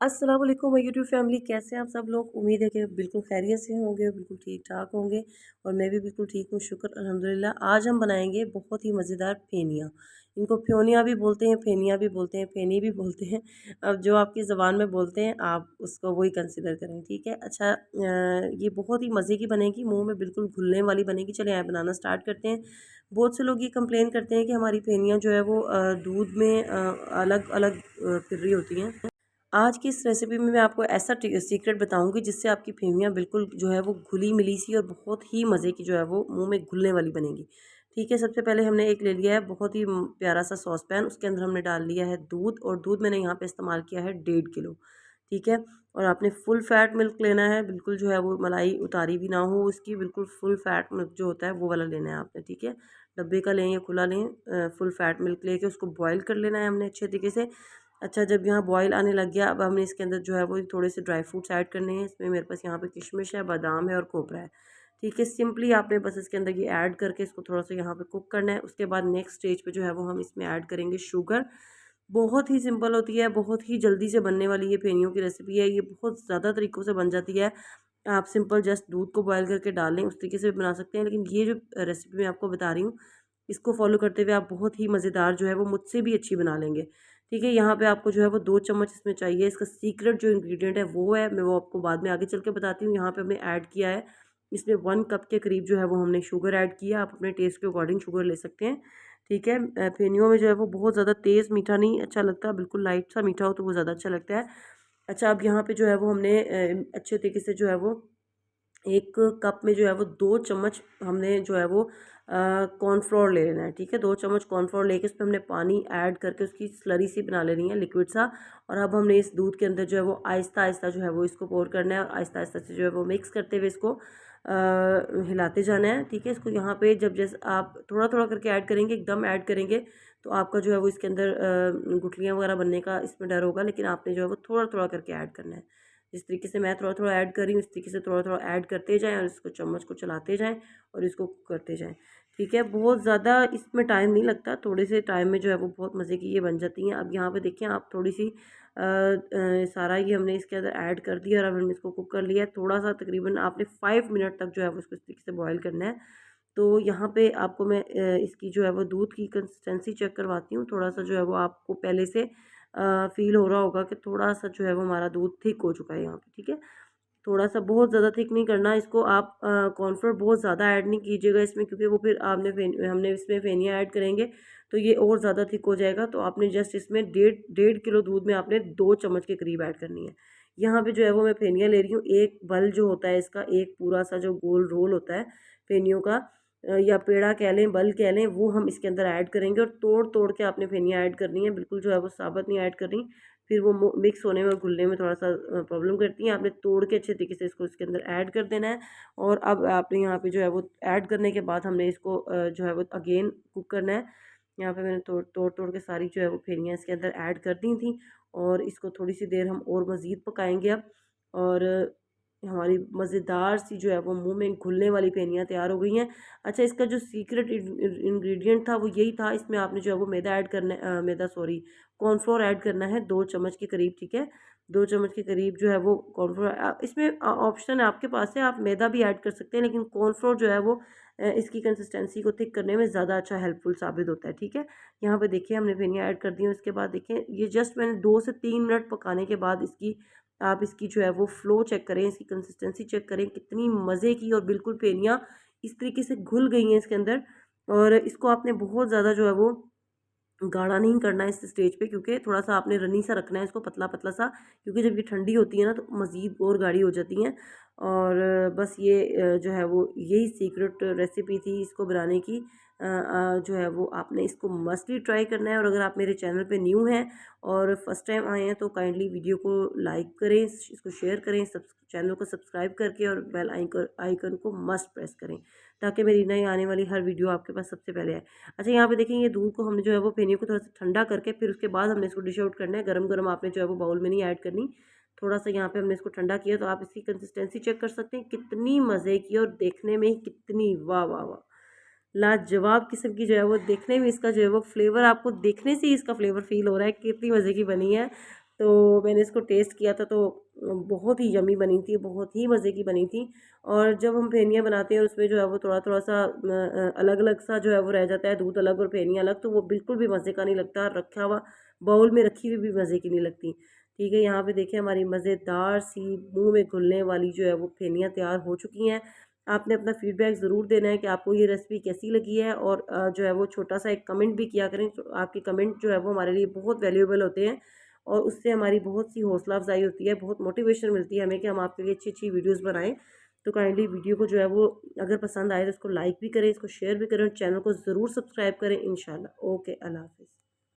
अस्सलाम वालेकुम my YouTube family, कैसे हैं आप सब लोग। उम्मीद है कि बिल्कुल खैरियत से होंगे, बिल्कुल ठीक ठाक होंगे और मैं भी बिल्कुल ठीक हूँ, शुक्र अल्हम्दुलिल्लाह। आज हम बनाएंगे बहुत ही मज़ेदार फेनिया। इनको फ्योनिया भी बोलते हैं, फेनिया भी बोलते हैं, फेनी भी बोलते हैं। अब जो आपकी ज़बान में बोलते हैं आप उसको वही कंसिडर करें, ठीक है। अच्छा, ये बहुत ही मज़े की बनेगी, मुँह में बिल्कुल घुलने वाली बनेगी। चले आए बनाना स्टार्ट करते हैं। बहुत से लोग ये कंप्लेन करते हैं कि हमारी फेनिया जो है वो दूध में अलग अलग फिर रही होती हैं। आज की इस रेसिपी में मैं आपको ऐसा सीक्रेट बताऊंगी जिससे आपकी फेमियाँ बिल्कुल जो है वो घुली मिली सी और बहुत ही मज़े की जो है वो मुंह में घुलने वाली बनेगी। ठीक है, सबसे पहले हमने एक ले लिया है बहुत ही प्यारा सा सॉस पैन। उसके अंदर हमने डाल लिया है दूध, और दूध मैंने यहाँ पे इस्तेमाल किया है 1.5 किलो। ठीक है, और आपने फुल फैट मिल्क लेना है, बिल्कुल जो है वो मलाई उतारी भी ना हो उसकी, बिल्कुल फुल फैट मिल्क जो होता है वो वाला लेना है आपने। ठीक है, डब्बे का लें या खुला लें, फुल फैट मिल्क लेके उसको बॉयल कर लेना है हमने अच्छे तरीके से। अच्छा, जब यहाँ बॉयल आने लग गया, अब हमने इसके अंदर जो है वो थोड़े से ड्राई फ्रूट्स ऐड करने हैं। इसमें मेरे पास यहाँ पे किशमिश है, बादाम है और खोपरा है। ठीक है, सिंपली आपने बस इसके अंदर ये ऐड करके इसको थोड़ा सा यहाँ पे कुक करना है। उसके बाद नेक्स्ट स्टेज पे जो है वो हम इसमें ऐड करेंगे शुगर। बहुत ही सिंपल होती है, बहुत ही जल्दी से बनने वाली ये फेनियों की रेसिपी है। ये बहुत ज़्यादा तरीक़ों से बन जाती है। आप सिंपल जस्ट दूध को बॉयल करके डाल लें, उस तरीके से भी बना सकते हैं, लेकिन ये जो रेसिपी मैं आपको बता रही हूँ इसको फॉलो करते हुए आप बहुत ही मज़ेदार जो है वो मुझसे भी अच्छी बना लेंगे। ठीक है, यहाँ पे आपको जो है वो 2 चम्मच इसमें चाहिए। इसका सीक्रेट जो इंग्रेडिएंट है वो है, मैं वो आपको बाद में आगे चल के बताती हूँ। यहाँ पे हमने ऐड किया है इसमें 1 कप के करीब जो है वो हमने शुगर ऐड किया। आप अपने टेस्ट के अकॉर्डिंग शुगर ले सकते हैं। ठीक है, फेनियों में जो है वो बहुत ज़्यादा तेज़ मीठा नहीं अच्छा लगता, बिल्कुल लाइट सा मीठा हो तो वो ज़्यादा अच्छा लगता है। अच्छा, अब यहाँ पे जो है वो हमने अच्छे तरीके से जो है वो 1 कप में जो है वो 2 चम्मच हमने जो है वो कॉर्नफ्लोर ले लेना है। ठीक है, 2 चम्मच कॉर्नफ्लोर लेके उसमें हमने पानी ऐड करके उसकी स्लरी सी बना लेनी है, लिक्विड सा। और अब हमने इस दूध के अंदर जो है वो आहिस्ता आहिस्ता जो है वो इसको पोर करना है, और आहिस्ता आहिस्ता से जो है वो मिक्स करते हुए इसको हिलाते जाना है। ठीक है, इसको यहाँ पे जब जैसे आप थोड़ा थोड़ा करके ऐड करेंगे, एकदम ऐड करेंगे तो आपका जो है वो इसके अंदर गुठलियाँ वगैरह बनने का इसमें डर होगा, लेकिन आपने जो है वो थोड़ा थोड़ा करके ऐड करना है। जिस तरीके से मैं थोड़ा थोड़ा ऐड कर रही हूँ, इस तरीके से थोड़ा थोड़ा ऐड करते जाएं और इसको चम्मच को चलाते जाएं और इसको करते जाएं। ठीक है, बहुत ज़्यादा इसमें टाइम नहीं लगता, थोड़े से टाइम में जो है वो बहुत मज़े की ये बन जाती हैं। अब यहाँ पे देखिए, आप थोड़ी सी सारा ये हमने इसके अंदर ऐड कर दिया और अब हमने इसको कुक कर लिया है। थोड़ा सा तकरीबन आपने 5 मिनट तक जो है वो इसको इस तरीके से बॉयल करना है। तो यहाँ पे आपको मैं इसकी जो है वो दूध की कंसिस्टेंसी चेक करवाती हूँ। थोड़ा सा जो है वो आपको पहले से फ़ील हो रहा होगा कि थोड़ा सा जो है वो हमारा दूध थिक हो चुका है यहाँ पे। ठीक है, थोड़ा सा, बहुत ज़्यादा थिक नहीं करना इसको। आप कॉर्नफ्लोर बहुत ज़्यादा ऐड नहीं कीजिएगा इसमें, क्योंकि वो फिर हमने इसमें फेनिया ऐड करेंगे तो ये और ज़्यादा थिक हो जाएगा। तो आपने जस्ट इसमें 1.5 किलो दूध में आपने 2 चम्मच के करीब ऐड करनी है। यहाँ पे जो है वो मैं फेनिया ले रही हूँ, एक बल जो होता है इसका, एक पूरा सा जो गोल रोल होता है फेनियों का, या पेड़ा कह लें, बल कह लें, वो हम इसके अंदर ऐड करेंगे। और तोड़ तोड़ के आपने फेनिया ऐड करनी है, बिल्कुल जो है वो साबुत नहीं ऐड करनी, फिर वो मिक्स होने में और घुलने में थोड़ा सा प्रॉब्लम करती हैं। आपने तोड़ के अच्छे तरीके से इसको इसके अंदर ऐड कर देना है। और अब आपने यहाँ पे जो है वो ऐड करने के बाद हमने इसको जो है वो अगेन कुक करना है। यहाँ पे मैंने तोड़ तोड़ तोड़ के सारी जो है वो फेनियाँ इसके अंदर ऐड कर दी थी, और इसको थोड़ी सी देर हम और मज़ीद पकाएंगे अब। और हमारी मज़ेदार सी जो है वो मुंह में घुलने वाली फेनियाँ तैयार हो गई हैं। अच्छा, इसका जो सीक्रेट इंग्रेडिएंट था वो यही था, इसमें आपने जो है वो मैदा ऐड करना है, मैदा सॉरी, कॉर्नफ्लोर ऐड करना है 2 चम्मच के करीब। ठीक है, 2 चम्मच के करीब जो है वो कॉर्नफ्लोर, इसमें ऑप्शन आपके पास है, आप मैदा भी ऐड कर सकते हैं, लेकिन कॉर्नफ्लोर जो है वो इसकी कंसिस्टेंसी को थिक करने में ज़्यादा अच्छा हेल्पफुल साबित होता है। ठीक है, यहाँ पे देखिए हमने फेनिया ऐड कर दी है। उसके बाद देखिए, ये जस्ट मैंने 2 से 3 मिनट पकाने के बाद इसकी, आप इसकी जो है वो फ़्लो चेक करें, इसकी कंसिस्टेंसी चेक करें, कितनी मज़े की और बिल्कुल फेनिया इस तरीके से घुल गई हैं इसके अंदर। और इसको आपने बहुत ज़्यादा जो है वो गाढ़ा नहीं करना है इस स्टेज पे, क्योंकि थोड़ा सा आपने रनी सा रखना है इसको, पतला पतला सा, क्योंकि जब ये ठंडी होती है ना तो मज़ीद और गाढ़ी हो जाती हैं। और बस ये जो है वो यही सीक्रेट रेसिपी थी इसको बनाने की। जो है वो आपने इसको मस्टली ट्राई करना है। और अगर आप मेरे चैनल पे न्यू हैं और फर्स्ट टाइम आए हैं तो काइंडली वीडियो को लाइक करें, इसको शेयर करें, चैनल को सब्सक्राइब करके और बेल आइकन को मस्ट प्रेस करें, ताकि मेरी नई आने वाली हर वीडियो आपके पास सबसे पहले आए। अच्छा, यहाँ पे देखेंगे दूध को हमने जो है वो फेनिया को थोड़ा सा ठंडा करके फिर उसके बाद हमने इसको डिश आउट करना है। गरम गरम आपने जो है वो बाउल में नहीं ऐड करनी, थोड़ा सा यहाँ पे हमने इसको ठंडा किया। तो आप इसकी कंसिस्टेंसी चेक कर सकते हैं, कितनी मज़े की और देखने में ही कितनी वाह वाह वाह लाजवाब किस्म की जो है वो, देखने में इसका जो है वो फ्लेवर, आपको देखने से ही इसका फ्लेवर फील हो रहा है कितनी मज़े की बनी है। तो मैंने इसको टेस्ट किया था, तो बहुत ही यमी बनी थी, बहुत ही मज़े की बनी थी। और जब हम फेनियाँ बनाते हैं और उसमें जो है वो थोड़ा-थोड़ा सा अलग-अलग सा जो है वो रह जाता है, दूध अलग और फेनियाँ अलग, तो वो बिल्कुल भी मज़े का नहीं लगता। रखा हुआ बाउल में रखी हुई भी मज़े की नहीं लगती। ठीक है, यहाँ पे देखिए हमारी मज़ेदार सी मुँह में घुलने वाली जो है वो फेनियाँ तैयार हो चुकी हैं। आपने अपना फ़ीडबैक ज़रूर देना है कि आपको ये रेसिपी कैसी लगी है, और जो है वो छोटा-सा एक कमेंट भी किया करें। तो आपके कमेंट जो है वो हमारे लिए बहुत वैल्यूएबल होते हैं, और उससे हमारी बहुत सी हौसला अफ़ज़ाई होती है, बहुत मोटिवेशन मिलती है हमें कि हम आपके लिए अच्छी-अच्छी वीडियोज़ बनाएँ। तो काइंडली वीडियो को जो है वो अगर पसंद आए तो इसको लाइक भी करें, इसको शेयर भी करें, और चैनल को ज़रूर सब्सक्राइब करें इंशाल्लाह। ओके, अल्लाह हाफ़िज़।